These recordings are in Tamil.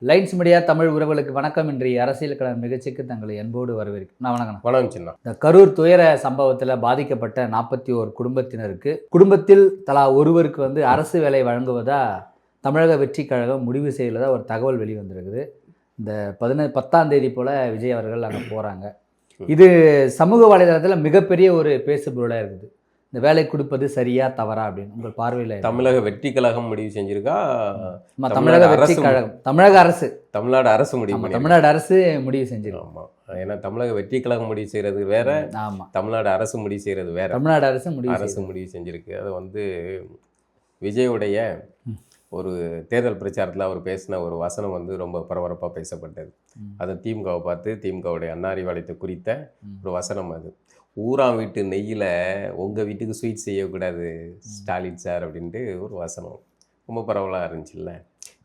லைன்ஸ் மீடியா தமிழ் உறவுகளுக்கு வணக்கம். இன்றைய அரசியல் கள நிகழ்ச்சிக்கு தங்களை அன்போடு வரவேற்கிறேன். நான் வணக்கம் சின்ன. இந்த கரூர் துயர சம்பவத்தில் பாதிக்கப்பட்ட 41 குடும்பத்தினருக்கு குடும்பத்தில் தலா ஒருவருக்கு அரசு வேலை வழங்குவதா தமிழக வெற்றி கழகம் முடிவு செய்யறதா ஒரு தகவல் வெளிவந்திருக்குது. இந்த 10ஆம் தேதி போல் விஜய் அவர்கள் அங்கே போகிறாங்க. இது சமூக வலைதளத்தில் மிகப்பெரிய ஒரு பேசுபொருளாக இருக்குது. இந்த வேலை கொடுப்பது சரியா தவறா அப்படின்னு உங்கள் பார்வையில் தமிழக வெற்றி கழகம் முடிவு செஞ்சிருக்கா? தமிழக வெற்றி கழகம், தமிழ்நாடு அரசு முடிவு செஞ்சிருக்கோம். ஆமாம், ஏன்னா தமிழக வெற்றி கழகம் முடிவு செய்கிறது வேற, ஆமாம், தமிழ்நாடு அரசு முடிவு செய்கிறது வேற. தமிழ்நாடு அரசு முடிவு செஞ்சிருக்கு. அது விஜயுடைய ஒரு தேர்தல் பிரச்சாரத்தில் அவர் பேசின ஒரு வசனம் ரொம்ப பரபரப்பாக பேசப்பட்டது. அது திமுகவை பார்த்து திமுகவுடைய அன்னாரிவாளையத்தை குறித்த ஒரு வசனம். அது ஊராம் வீட்டு நெய்யில் உங்கள் வீட்டுக்கு ஸ்வீட் செய்யக்கூடாது ஸ்டாலின் சார் அப்படின்ட்டு ஒரு வசனம் ரொம்ப பரவலாக இருந்துச்சுல்ல.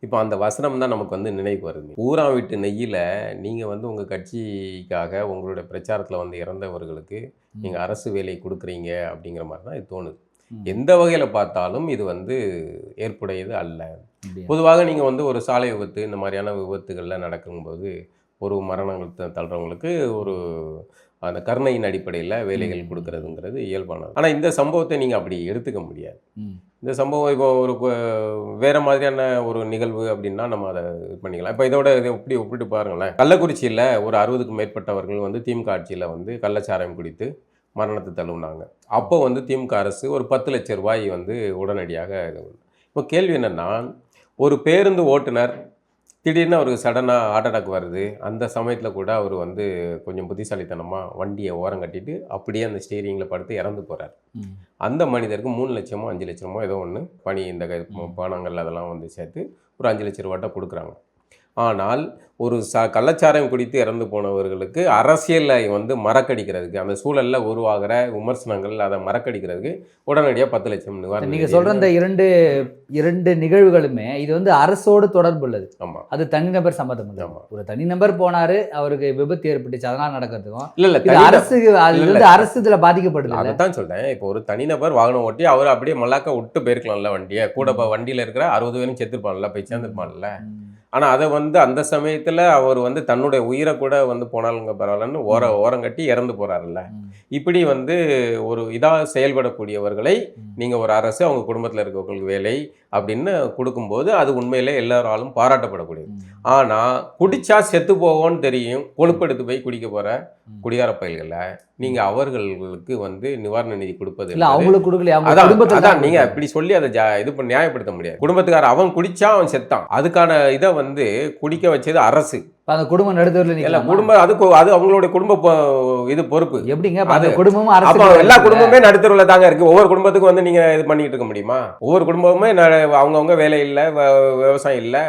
இப்போ அந்த வசனம் தான் நமக்கு நினைவுக்கு வருது. ஊராம் வீட்டு நெய்யில் நீங்கள் உங்கள் கட்சிக்காக உங்களுடைய பிரச்சாரத்தில் இறந்தவர்களுக்கு நீங்கள் அரசு வேலை கொடுக்குறீங்க அப்படிங்கிற மாதிரி தான் இது தோணுது. எந்த வகையில் பார்த்தாலும் இது ஏற்புடையது அல்ல. பொதுவாக நீங்கள் ஒரு சாலை விபத்து இந்த மாதிரியான விபத்துகளில் நடக்கும்போது ஒரு மரணங்கள் தள்ளுறவங்களுக்கு ஒரு அந்த கருணையின் அடிப்படையில் வேலைகள் கொடுக்கறதுங்கிறது இயல்பானது. ஆனால் இந்த சம்பவத்தை நீங்கள் அப்படி எடுத்துக்க முடியாது. இந்த சம்பவம் இப்போ ஒரு வேறு மாதிரியான ஒரு நிகழ்வு அப்படின்னா நம்ம அதை இது பண்ணிக்கலாம். இப்போ இதை ஒப்பிட்டு பாருங்களேன். கள்ளக்குறிச்சியில் ஒரு 60க்கும் மேற்பட்டவர்கள் திமுக ஆட்சியில் கள்ளச்சாராயம் குடித்து மரணத்தை தள்ளுனாங்க. அப்போ திமுக அரசு ஒரு 10 லட்சம் ரூபாய் உடனடியாக இப்போ கேள்வி என்னென்னா, ஒரு பேருந்து ஓட்டுநர் திடீர்னு அவருக்கு சடனாக ஹார்ட் அட்டாக் வருது. அந்த சமயத்தில் கூட அவர் கொஞ்சம் புத்திசாலித்தனமாக வண்டியை ஓரம் கட்டிட்டு அப்படியே அந்த ஸ்டீரிங்கில் படுத்து இறந்து போகிறார். அந்த மனிதருக்கு 3 லட்சமோ 5 லட்சமோ ஏதோ ஒன்று பணி இந்த பணங்கள் அதெல்லாம் சேர்த்து ஒரு 5 லட்ச ரூபாட்ட கொடுக்குறாங்க. ஆனால் ஒரு கள்ளச்சாராயம் குடித்து இறந்து போனவர்களுக்கு அரசியலை மறக்கடிக்கிறதுக்கு, அந்த சூழலில் உருவாகிற விமர்சனங்கள் அதை மறக்கடிக்கிறதுக்கு உடனடியாக 10 லட்சம் நிவாரணம். நீங்கள் சொல்கிற இந்த இரண்டு நிகழ்வுகளுமே இது அரசோடு தொடர்பு உள்ளது. ஆமாம், அது தனிநபர் சம்மந்தம் இல்லை. ஒரு தனிநபர் போனார், அவருக்கு விபத்து ஏற்பட்டுச்சு, அதனால் நடக்கிறதுக்கும் இல்லை அரசு இதில் பாதிக்கப்படுது. அதை தான் சொல்கிறேன். இப்போ ஒரு தனிநபர் வாகனம் ஓட்டி அவர் அப்படியே மல்லாக்க விட்டு போயிருக்கலாம்ல வண்டியை. கூட வண்டியில் இருக்கிற 60 பேரும் செத்துருப்பான்ல, போய் சேர்ந்துருப்பான்ல. ஆனால் அதை அந்த சமயத்தில் அவர் தன்னுடைய உயிரை கூட போனாலுங்க பரவாயில்லன்னு ஓரங்கட்டி இறந்து போகிறாருல்ல. இப்படி ஒரு இதாக செயல்படக்கூடியவர்களை நீங்கள் ஒரு அரசு அவங்க குடும்பத்தில் இருக்கவங்களுக்கு வேலை அப்படின்னு கொடுக்கும்போது அது உண்மையிலே எல்லாராலும் பாராட்டப்படக்கூடியது. ஆனால் குடிச்சா செத்து போவோன்னு தெரியும், கொழுப்பெடுத்து போய் குடிக்க போகிற குடிகார பயல்களை நீங்கள் அவர்களுக்கு நிவாரண நிதி கொடுப்பது இல்லை, அவங்களுக்கு கொடுக்கல. அதான் நீங்கள் இப்படி சொல்லி அதை இது பண்ணி நியாயப்படுத்த முடியாது. குடும்பத்துக்கார அவன் குடிச்சா அவன் செத்தான், அதுக்கான இதை குடிக்க வச்சது அரசு. அந்த குடும்பம் நடுத்தவரில் இல்ல, குடும்பம் அது அவங்களுடைய குடும்ப இது பொறுப்பு. எப்படிங்க அது குடும்பமும் எல்லா குடும்பமே நடுத்தருவில் தாங்க இருக்கு. ஒவ்வொரு குடும்பத்துக்கு நீங்க இது பண்ணிட்டு இருக்க முடியுமா? ஒவ்வொரு குடும்பமுமே அவங்கவுங்க வேலை இல்லை, விவசாயம் இல்லை,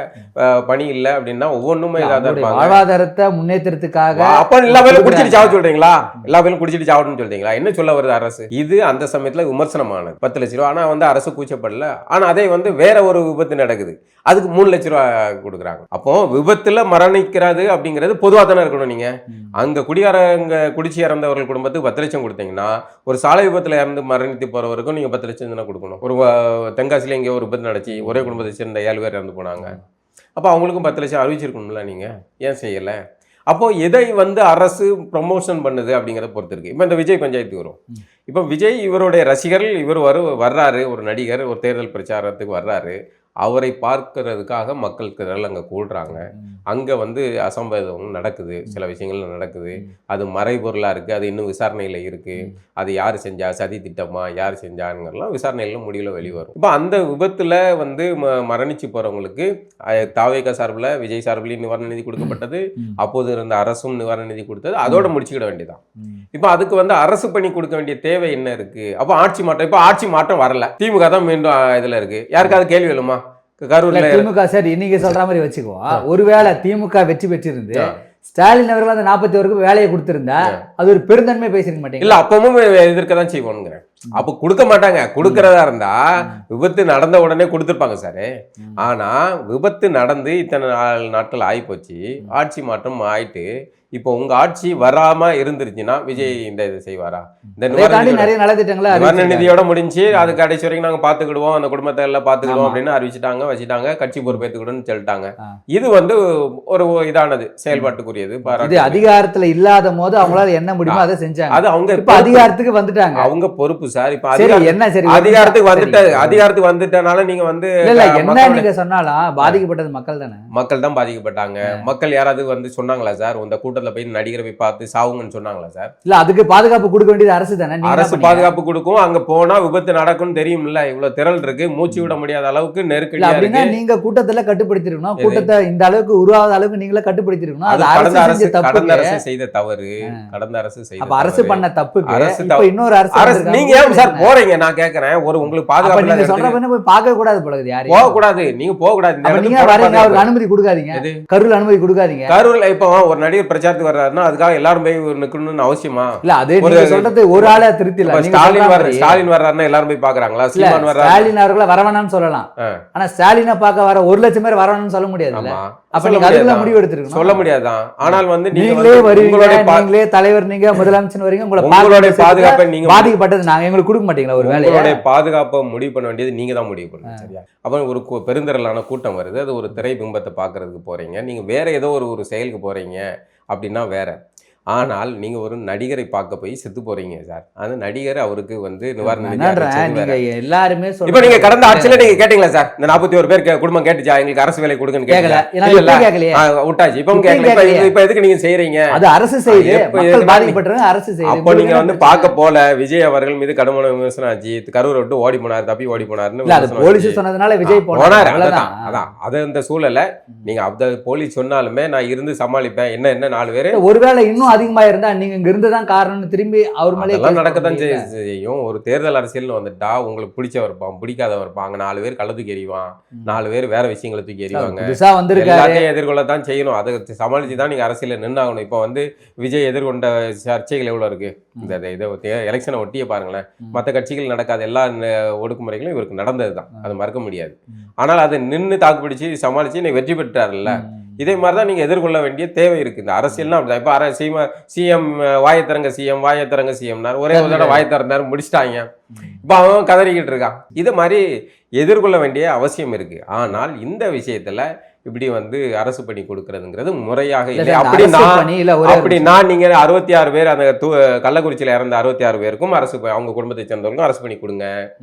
பணி இல்லை அப்படின்னா ஒவ்வொன்றுமே வாழ்வாதாரத்தை முன்னேற்றத்துக்காக அப்ப எல்லா பேரும் குடிச்சிட்டு சாவ சொல்றீங்களா? எல்லா பேரும் குடிச்சிட்டு சாவணும்னு சொல்றீங்களா? என்ன சொல்ல வருது அரசு? இது அந்த சமயத்துல விமர்சனமானது 10 லட்ச ரூபா. ஆனா அரசு கூச்சப்படல. ஆனா அதே வேற ஒரு விபத்து நடக்குது, அதுக்கு 3 லட்ச ரூபா கொடுக்குறாங்க. அப்போ விபத்துல மரணிக்கிற அப்படிங்கிறது பொதுவாக தானே இருக்கணும். நீங்க அங்க குடிச்சு இறந்தவர்கள் குடும்பத்துக்கு 10 லட்சம் கொடுத்தீங்கன்னா ஒரு சாலை விபத்துல இறந்து மரணித்து போறவருக்கும் நீங்க 10 லட்சம் தானே கொடுக்கணும். ஒரு தென்காசியில இங்கே ஒரு விபத்து நடத்தி ஒரே குடும்பத்தை சேர்ந்த 7 பேர் இறந்து போனாங்க. அப்போ அவங்களுக்கும் 10 லட்சம் அறிவிச்சிருக்கணும்ல, நீங்க ஏன் செய்யலை? அப்போ எதை அரசு ப்ரமோஷன் பண்ணுது அப்படிங்கிறத பொறுத்து இருக்கு. இப்போ இந்த விஜய் பஞ்சாயத்து வரும். இப்போ விஜய் இவருடைய ரசிகர்கள், இவர் வர்றாரு, ஒரு நடிகர் ஒரு தேர்தல் பிரச்சாரத்துக்கு வர்றாரு. அவரை பார்க்கறதுக்காக மக்கள் திரள் அங்கே கூடுறாங்க. அங்கே அசம்பாவிதம் நடக்குது, சில விஷயங்கள் நடக்குது. அது மறைபொருளாக இருக்குது, அது இன்னும் விசாரணையில் இருக்குது. அது யார் செஞ்சா, சதி திட்டமா, யார் செஞ்சாங்கிறலாம் விசாரணையில் முடிவில் வெளிவரும். இப்போ அந்த விபத்தில் மரணிச்சு போகிறவங்களுக்கு தாவேகா சார்பில் விஜய் சார்பிலையும் நிவாரண நிதி கொடுக்கப்பட்டது. அப்போது இருந்த அரசும் நிவாரண நிதி கொடுத்தது. அதோட முடிச்சுக்கிட வேண்டியதான். இப்போ அதுக்கு அரசு பணி கொடுக்க வேண்டிய தேவை என்ன இருக்குது? அப்போ ஆட்சி மாற்றம், இப்போ ஆட்சி மாற்றம் வரல, திமுக தான் மீண்டும் இதில் இருக்குது. யாருக்காவது கேள்வி எழுமா? திமுக சரி இன்னைக்கு சொல்ற மாதிரி வச்சுக்குவோம். ஒருவேளை திமுக வெற்றி பெற்றிருந்து ஸ்டாலின் அவர்கள் அந்த 41 வேலையை கொடுத்திருந்தா அது ஒரு பெருந்தன்மை பேசிருக்க மாட்டேங்க. இல்ல, அப்பவும் எதிர்க்க தான் செய்வோங்கிறேன். அப்ப கொடுக்க மாட்டாங்க. கொடுக்கறதா இருந்தா விபத்து நடந்த உடனே கொடுத்துருப்பாங்க சார். ஆனா விபத்து நடந்து இத்தனை நாட்கள் ஆயிப்போச்சு, ஆட்சி மாற்றம் ஆயிட்டு இப்போ உங்க ஆட்சி வராம இருந்துருச்சுன்னா விஜய் இந்த இதை செய்வாரா? இந்த நிறைய நலத்திட்டங்களை நிவாரண நிதியோட முடிஞ்சு அது கடைசி வரைக்கும் நாங்க பாத்துக்கிடுவோம், அந்த குடும்பத்தை எல்லாம் பாத்துக்கிடுவோம் அப்படின்னு அறிவிச்சிட்டாங்க, வச்சுட்டாங்க, கட்சி பொறுப்பேற்றுக்கிடுன்னு சொல்லிட்டாங்க. இது வந்து ஒரு இதானது, செயல்பாட்டுக்குரியது. இது அதிகாரத்துல இல்லாத போது அவங்களால என்ன முடியுமோ அதை செஞ்சாங்க. அது அவங்க இப்ப அதிகாரத்துக்கு வந்துட்டாங்க, அவங்க பொறுப்பு சார். இப்ப என்ன சரி அதிகாரத்துக்கு வந்துட்டனால நீங்க வந்து என்ன நீங்க சொன்னாலும் பாதிக்கப்பட்டது மக்கள் தானே. மக்கள் தான் பாதிக்கப்பட்டாங்க. மக்கள் யாராவது வந்து சொன்னாங்களா சார் இந்த கூட்டத்துல போய் நடிகரை போய் பார்த்து சாவுங்கன்னு சொன்னாங்களா சார்? இல்ல, அதுக்கு பாதுகாப்பு கொடுக்க வேண்டியது அரசு தானே. அரசு பாதுகாப்பு கொடுக்கும். அங்க போனா விபத்து நடக்கும்னு தெரியும்ல. இவ்வளவு திரள் இருக்கு, மூச்சு விட முடியாத அளவுக்கு நெருக்கடியா இருக்கு. நீங்க கூட்டத்துல கட்டுப்படுத்திருக்கணும், கூட்டத்தை இந்த அளவுக்கு உருவாத அளவுக்கு நீங்களே கட்டுப்படுத்திருக்கணும். அது கடந்த அரசு செய்த தவறு. கடந்த அரசு செய்த அப்ப அரசு பண்ண தப்புக்கு இப்ப இன்னொரு அரசு நீங்க ஏன் சார் போறீங்க? நான் கேக்குறேன், ஒரு உங்களுக்கு பாதுகாப்பு நீங்க சொல்ற போய் பார்க்க கூடாது போல யாரும் போக கூடாது, நீங்க போக கூடாது. நீங்க வரீங்க, அவருக்கு அனுமதி கொடுக்காதீங்க, கரூர் அனுமதி கொடுக்காதீங்க. கரூர்ல இப்போ ஒரு நடிகர் பிரச்சாரத்துக்கு வர்றாருன்னா அதுக்காக எல்லாரும் போய் நிக்கணும்னு அவசியமா இல்ல. அது நீங்க சொல்றது ஒரு ஆளா திருத்தி இல்ல. ஸ்டாலின் வர்றாருன்னா எல்லாரும் போய் பாக்குறாங்களா? ஸ்டாலின் அவர்களை வரவேணாம்னு சொல்லலாம், ஆனா ஸ்டாலினை பார்க்க வர 1 லட்சம் பேர் வரணும்னு சொல்ல முடியாது. அப்ப நீங்க அதுக்குள்ள முடிவு எடுத்துருக்கணும். சொல்ல முடியாதான். ஆனால் வந்து நீங்களே வருவீங்க, நீங்களே தலைவர், நீங்க முதலமைச்சர் வரீங்க, உங்களுடைய பாதுகாப்பை நீங்க பாதிக்கப்பட்டது நாங்க எங்களுக்கு கொடுக்க மாட்டீங்களா? ஒரு வேலையோட பாதுகாப்பை முடிவு பண்ண வேண்டியது நீங்க தான் முடிவு பண்ணுங்க, சரியா? அப்ப ஒரு பெருந்திரளான கூட்டம் வருது, அது ஒரு திரை பிம்பத்தை பாக்குறதுக்கு போறீங்க, நீங்க வேற ஏதோ ஒரு செயலுக்கு போறீங்க அப்படின்னா வேற. ஆனால் நீங்க ஒரு நடிகரை பார்க்க போய் செத்து போறீங்க சார். அந்த நடிகர் அவருக்கு வந்து நிவாரண எல்லாருமே இப்ப நீங்க கடந்த ஆட்சியில நீங்க கேட்டீங்களா சார்? இந்த 41 பேர் குடும்பம் கேட்டுச்சா எங்களுக்கு அரசு வேலை கொடுங்கன்னு கேட்கல விட்டாச்சு. இப்ப கேட்கல. இப்ப எதுக்கு நீங்க செய்யறீங்க? அது அரசு செய்யுது, மக்கள் பாதிக்கப்பட்டவங்க அரசு செய்யுது. அப்போ நீங்க வந்து பார்க்க போல விஜய் அவர்கள் மீது கடுமையான விமர்சனம் ஆச்சு. கரூரை விட்டு ஓடி போனார், தப்பி ஓடி போனாருன்னு போலீஸ் சொன்னதுனால விஜய் போனார். அதான் அது இந்த சூழல நீங்க அந்த போலீஸ் சொன்னாலுமே நான் இருந்து சமாளிப்பேன். என்ன 4 பேரு ஒருவேளை இன்னும் அதிகமா இருந்தா நீங்க இங்க இருந்துதான் காரணம்னு திரும்பி அவர் மேலே நடக்கத்தான் செய்யும். ஒரு தேர்தல் அரசியல்னு வந்துட்டா உங்களுக்கு பிடிச்சவர் இருப்பான், பிடிக்காதவர் இருப்பான். அங்க 4 பேர் கள்ள தூக்கி எறிவான், 4 பேர் வேற விஷயங்களை தூக்கி எறிவாங்க. எல்லாத்தையும் எதிர்கொள்ளத்தான் செய்யணும். அதை சமாளிச்சுதான் நீங்க அரசியல நின்னாகணும். இப்ப வந்து விஜய் எதிர்கொண்ட சர்ச்சைகள் எவ்வளவு இருக்கு. இந்த எலெக்ஷனை ஒட்டியே பாருங்களேன். மற்ற கட்சிகள் நடக்காத எல்லா ஒடுக்குமுறைகளும் இவருக்கு நடந்ததுதான், அது மறக்க முடியாது. ஆனால் அதை நின்று தாக்குப்பிடிச்சு சமாளிச்சு நீ வெற்றி பெற்றாருல்ல. இதே மாதிரிதான் நீங்க எதிர்கொள்ள வேண்டிய தேவை இருக்கு. இந்த அரசியல்னா அப்படிதான். இப்ப சிஎம் வாயத்திறங்க சிஎம்னார், ஒரே ஒரு தடவை வாயத்திறந்தாரு, முடிச்சிட்டாங்க. இப்ப அவன் கதறிக்கிட்டு இருக்கான். இது மாதிரி எதிர்கொள்ள வேண்டிய அவசியம் இருக்கு. ஆனால் இந்த விஷயத்துல இப்படி வந்து அரசு பணி கொடுக்கறதுங்கிறது முறையாக இல்லை. அப்படின்னா நீங்க 66 பேர் அந்த கள்ளக்குறிச்சியில இறந்த 66 பேருக்கும் அரசு, அவங்க குடும்பத்தை சேர்ந்தவங்களுக்கும் அரசு பண்ணி கொடுங்க.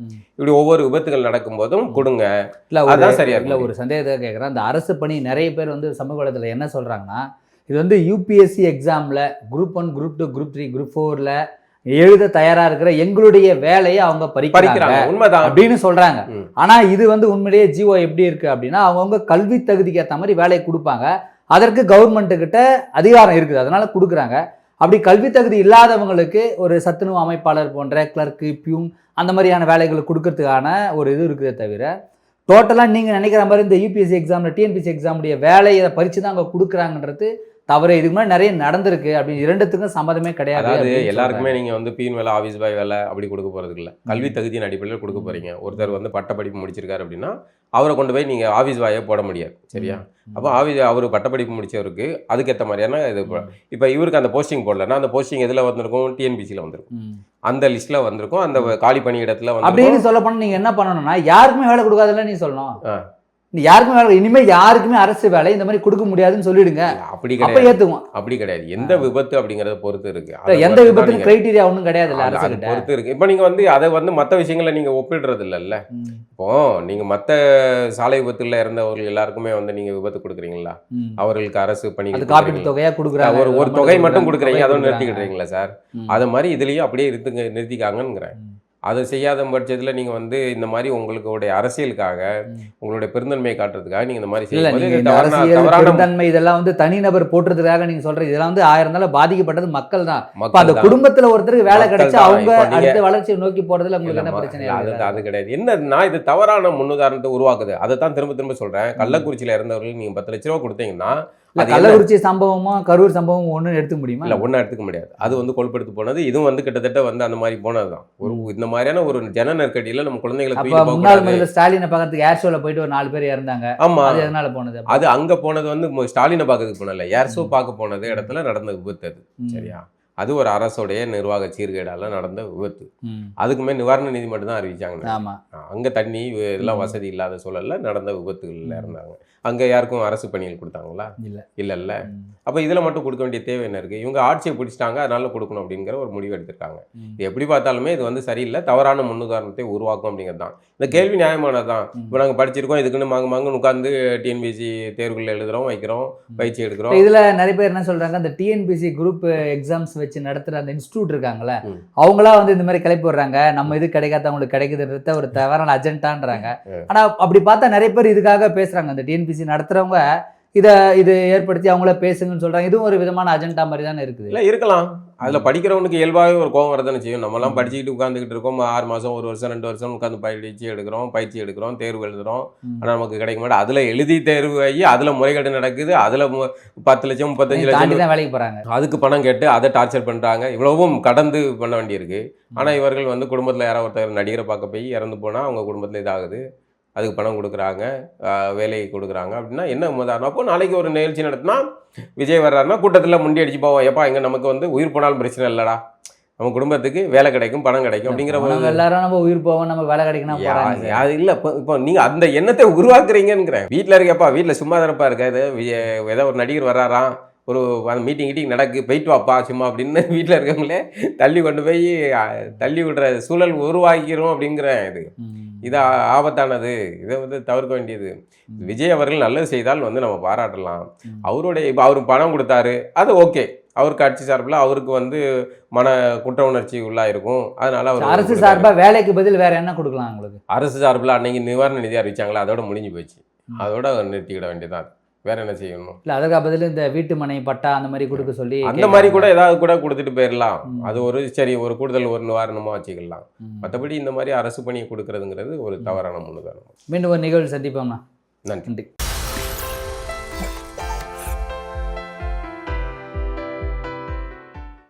இப்படி ஒவ்வொரு விபத்துகள் நடக்கும் போதும் கொடுங்க. அதான் சரியா இல்ல. ஒரு சந்தேகத்தை கேட்கறேன். அந்த அரசு பணி நிறைய பேர் வந்து சமூக வலைதளத்துல என்ன சொல்றாங்கன்னா, இது வந்து யூபிஎஸ்சி எக்ஸாம்ல குரூப் 1, குரூப் 2, குரூப் 3, குரூப் 4ல எழுத தயாரா இருக்கிற எங்களுடைய வேலையை அவங்க பறிக்கிறாங்க, உண்மைதான் அப்படின்னு சொல்றாங்க. ஆனா இது வந்து உண்மையிலேயே ஜிஓ எப்படி இருக்கு அப்படின்னா, அவங்க கல்வி தகுதிக்கு ஏற்ற மாதிரி வேலையை கொடுப்பாங்க. அதற்கு கவர்மெண்ட் கிட்ட அதிகாரம் இருக்குது, அதனால கொடுக்குறாங்க. அப்படி கல்வி தகுதி இல்லாதவங்களுக்கு ஒரு சத்துணவு அமைப்பாளர் போன்ற கிளர்க்கு, பியூன் அந்த மாதிரியான வேலைகளை கொடுக்கறதுக்கான ஒரு இது இருக்குதே தவிர, டோட்டலாக நீங்கள் நினைக்கிற மாதிரி இந்த யூபிஎஸ்சி எக்ஸாமில் டிஎன்பிஎஸ்சி எக்ஸாமுடைய வேலையை பறித்து தான் அங்கே கொடுக்குறாங்கன்றது தவறு. இதுக்கு முன்னாடி நிறைய நடந்திருக்கு. அப்படி இரண்டுத்துக்கும் சம்மதமே கிடையாது. அதாவது எல்லாருக்குமே நீங்க வந்து பீன் வேலை, ஆஃபீஸ் பாய் வேலை அப்படி கொடுக்க போறதுக்கு இல்லை. கல்வி தகுதியின் அடிப்படையில் கொடுக்க போறீங்க. ஒருத்தர் வந்து பட்டப்படிப்பு முடிச்சிருக்காரு அப்படின்னா அவரை கொண்டு போய் நீங்க ஆஃபீஸ் பாயை போட முடியாது, சரியா? அப்போ அவர் பட்டப்படிப்பு முடிச்சவருக்கு அதுக்கேற்ற மாதிரியான இது. இப்போ இவருக்கு அந்த போஸ்டிங் போடலன்னா அந்த போஸ்டிங் எதில் வந்திருக்கும்? டிஎன்பிசியில் வந்திருக்கும், அந்த லிஸ்ட்ல வந்திருக்கும், அந்த காலி பணியிடத்துல வந்து. அப்படின்னு சொல்ல போனா நீங்க என்ன பண்ணணும்னா, யாருக்குமே வேலை கொடுக்காதுல்ல நீ சொல்லணும். யாருக்குமே வேலை, இனிமே யாருக்குமே அரசு வேலை இந்த மாதிரி கொடுக்க முடியாதுன்னு சொல்லிடுங்க. அப்படி கிடையாது, ஏத்துவோம். அப்படி கிடையாது. எந்த விபத்து அப்படிங்கறத பொறுத்து இருக்கு. எந்த விபத்து கிரைட்டீரியா ஒன்றும் கிடையாது, அரசு பொறுத்து இருக்கு. இப்போ நீங்க வந்து அதை வந்து மற்ற விஷயங்களை நீங்க ஒப்பிடுறது இல்லைல்ல. இப்போ நீங்க மற்ற சாலை விபத்துல இறந்தவர்கள் எல்லாருக்குமே வந்து நீங்க விபத்து கொடுக்குறீங்களா? அவர்களுக்கு அரசு பணி காப்பீட்டு தொகையா கொடுக்குறாங்க, ஒரு தொகை மட்டும் கொடுக்குறீங்க, அதோட நிறுத்திக்கிட்டுறீங்களா சார்? அது மாதிரி இதுலயும் அப்படியே நிறுத்திக்காங்கங்கிறேன். அதை செய்யாத பட்சத்தில் நீங்கள் வந்து இந்த மாதிரி உங்களுடைய அரசியலுக்காக உங்களுடைய பெருந்தன்மையை காட்டுறதுக்காக நீங்கள் இந்த மாதிரி பெருந்தன்மை இதெல்லாம் வந்து தனிநபர் போட்டுறதுக்காக நீங்கள் சொல்றது, இதெல்லாம் வந்து 1000 நாள் பாதிக்கப்பட்டது மக்கள் தான். அந்த குடும்பத்தில் ஒருத்தருக்கு வேலை கிடைச்சா அவங்க அடுத்த வளர்ச்சியை நோக்கி போறதுல உங்களுக்கு என்ன பிரச்சனை? அது கிடையாது. என்னன்னா இது தவறான முன்னுதாரணத்தை உருவாக்குது. அதை தான் திரும்ப திரும்ப சொல்றேன். கள்ளக்குறிச்சியில் இறந்தவர்கள் நீங்கள் 10 லட்ச ரூபா கொடுத்தீங்கன்னா அது கள்ளக்குறிச்சி சம்பவமும் கரூர் சம்பவமும் ஒன்றும் எடுத்துக்க முடியுமா? இல்லை, ஒன்றும் எடுத்துக்க முடியாது. அது வந்து கொழுப்படுத்து போனது, இதுவும் வந்து கிட்டத்தட்ட வந்து அந்த மாதிரி போனது தான். ஒரு இந்த மாதிரியான ஒரு ஜன நெருக்கடியில் நம்ம குழந்தைகளை அப்போ முன்னாள் முதல்வர் ஸ்டாலினை பார்க்கறதுக்கு ஏர் ஷோவில் போயிட்டு ஒரு 4 பேர் இறந்தாங்க. ஆமா, அது எதனால போனது? அது அங்கே போனது வந்து ஸ்டாலினை பார்க்கறதுக்கு போனல, ஏர் ஷோ பார்க்க போனது இடத்துல நடந்த விபத்து அது. சரியா, அது ஒரு அரசுடைய நிர்வாக சீர்கேடால நடந்த விபத்து. அதுக்குமே நிவாரண நிதி மட்டும் தான் அறிவிச்சாங்க. ஆமா, அங்கே தண்ணி இதெல்லாம் வசதி இல்லாத சூழல்ல நடந்த விபத்துகள்ல இருந்தாங்க. அங்கே யாருக்கும் அரசு பணிகள் கொடுத்தாங்களா? இல்லைல்ல. அப்போ இதில் மட்டும் கொடுக்க வேண்டிய தேவை என்ன இருக்குது? இவங்க ஆட்சியை பிடிச்சிட்டாங்க, அதனால கொடுக்கணும் அப்படிங்கிற ஒரு முடிவு எடுத்திருக்காங்க. இது எப்படி பார்த்தாலுமே இது வந்து சரியில்லை, தவறான முன்னுதாரணத்தை உருவாக்கும் அப்படிங்கிறது தான். இந்த கேள்வி நியாயமானது தான். இப்போ நாங்கள் படிச்சிருக்கோம், இதுக்குன்னு மாங்குன்னு உட்காந்து டிஎன்பிசி தேர்வுகள் எழுதுகிறோம், வைக்கிறோம், பயிற்சி எடுக்கிறோம். இதில் நிறைய பேர் என்ன சொல்கிறாங்க, அந்த டிஎன்பிசி குரூப் எக்ஸாம்ஸ் வச்சு நடத்துகிற அந்த இன்ஸ்டியூட் இருக்காங்களே, அவங்களா வந்து இந்த மாதிரி கிளப்பி விடுறாங்க, நம்ம இது கிடைக்காதவங்களுக்கு கிடைக்குதுன்றத ஒரு தவறான அஜெண்டான்றாங்க. ஆனால் அப்படி பார்த்தா நிறைய பேர் இதுக்காக பேசுகிறாங்க. அந்த டிஎன்பிசி நடத்துகிறவங்க இது ஏற்படுத்தி அவங்கள பேசுங்கன்னு சொல்றாங்க. இதுவும் ஒரு விதமான அஜெண்டா மாதிரி தானே இருக்குது. இல்லை, இருக்கலாம். அதில் படிக்கிறவனுக்கு இயல்பாகவே ஒரு கோவம் வரதானே செய்யும். நம்மலாம் படிச்சுக்கிட்டு உட்காந்துக்கிட்டு இருக்கோம், 6 மாதம் 1 வருஷம் 2 வருஷம் உட்காந்து பயிற்சி எடுக்கிறோம், தேர்வு எழுதுகிறோம், ஆனால் நமக்கு கிடைக்க மாட்டேன். அதில் எழுதி தேர்வு ஆகி அதில் முறைகேடு நடக்குது, அதில் 10 லட்சம் 35 லட்சம் தான் வேலைக்கு போகிறாங்க, அதுக்கு பணம் கேட்டு அதை டார்ச்சர் பண்ணுறாங்க. இவ்வளவும் கடந்து பண்ண வேண்டியிருக்கு. ஆனால் இவர்கள் வந்து குடும்பத்தில் யாராவது ஒருத்தர் நடிகரை பார்க்க போய் இறந்து போனால் அவங்க குடும்பத்தில் இதாகுது, அதுக்கு பணம் கொடுக்குறாங்க, வேலையை கொடுக்குறாங்க அப்படின்னா என்ன உதாரணம்? அப்போ நாளைக்கு ஒரு நிகழ்ச்சி நடத்தினா விஜய் வர்றாருன்னா கூட்டத்தில் முண்டி அடிச்சு போவோம், எப்பா இங்கே நமக்கு வந்து உயிர் போனாலும் பிரச்சனை இல்லைடா, நம்ம குடும்பத்துக்கு வேலை கிடைக்கும், பணம் கிடைக்கும் அப்படிங்கிற போது எல்லாரும் நம்ம உயிர் போவோம், நம்ம வேலை கிடைக்கணும். அது இல்லை. இப்போ நீங்கள் அந்த எண்ணத்தை உருவாக்குறீங்கிறேன். வீட்டில் இருக்கப்பா, வீட்டில் சும்மா தானப்பா இருக்காது, ஏதோ ஒரு நடிகர் வர்றாராம், ஒரு மீட்டிங் நடக்கு, போயிட்டு வாப்பா சும்மா அப்படின்னு வீட்டில் இருக்கவங்களே தள்ளி கொண்டு போய் தள்ளி விடுற சூழல் உருவாக்கிறோம் அப்படிங்கிறேன். இது ஆபத்தானது, இதை வந்து தவிர்க்க வேண்டியது. விஜய் அவர்கள் நல்லது செய்தால் வந்து நம்ம பாராட்டலாம். அவருடைய இப்போ அவருக்கு பணம் கொடுத்தாரு, அது ஓகே, அவருக்கு கட்சி சார்பில் அவருக்கு வந்து மன குற்ற உணர்ச்சி உள்ளாயிருக்கும். அதனால அவர் அரசு சார்பாக வேலைக்கு பதில் வேற என்ன கொடுக்கலாம் உங்களுக்கு? அரசு சார்பில் அன்னைக்கு நிவாரண நிதி அறிவிச்சாங்களா, அதோட முடிஞ்சு போச்சு, அதோட நிறுத்திக்கிட வேண்டியதான். வேற என்ன செய்யணும்? இல்லை, அதுக்கு பதில் இந்த வீட்டு மனை பட்டா அந்த மாதிரி கொடுக்க சொல்லி அந்த மாதிரி கூட ஏதாவது கூட கொடுத்துட்டு போயிடலாம். அது ஒரு சரி, ஒரு கூடுதல் ஒரு நிவாரணமாக வச்சுக்கலாம். மற்றபடி இந்த மாதிரி அரசு பணியை கொடுக்கறதுங்கிறது ஒரு தவறான முன்னுதாரணம். மீண்டும் ஒரு நிகழ்வு சந்திப்போம்னா. நன்றி.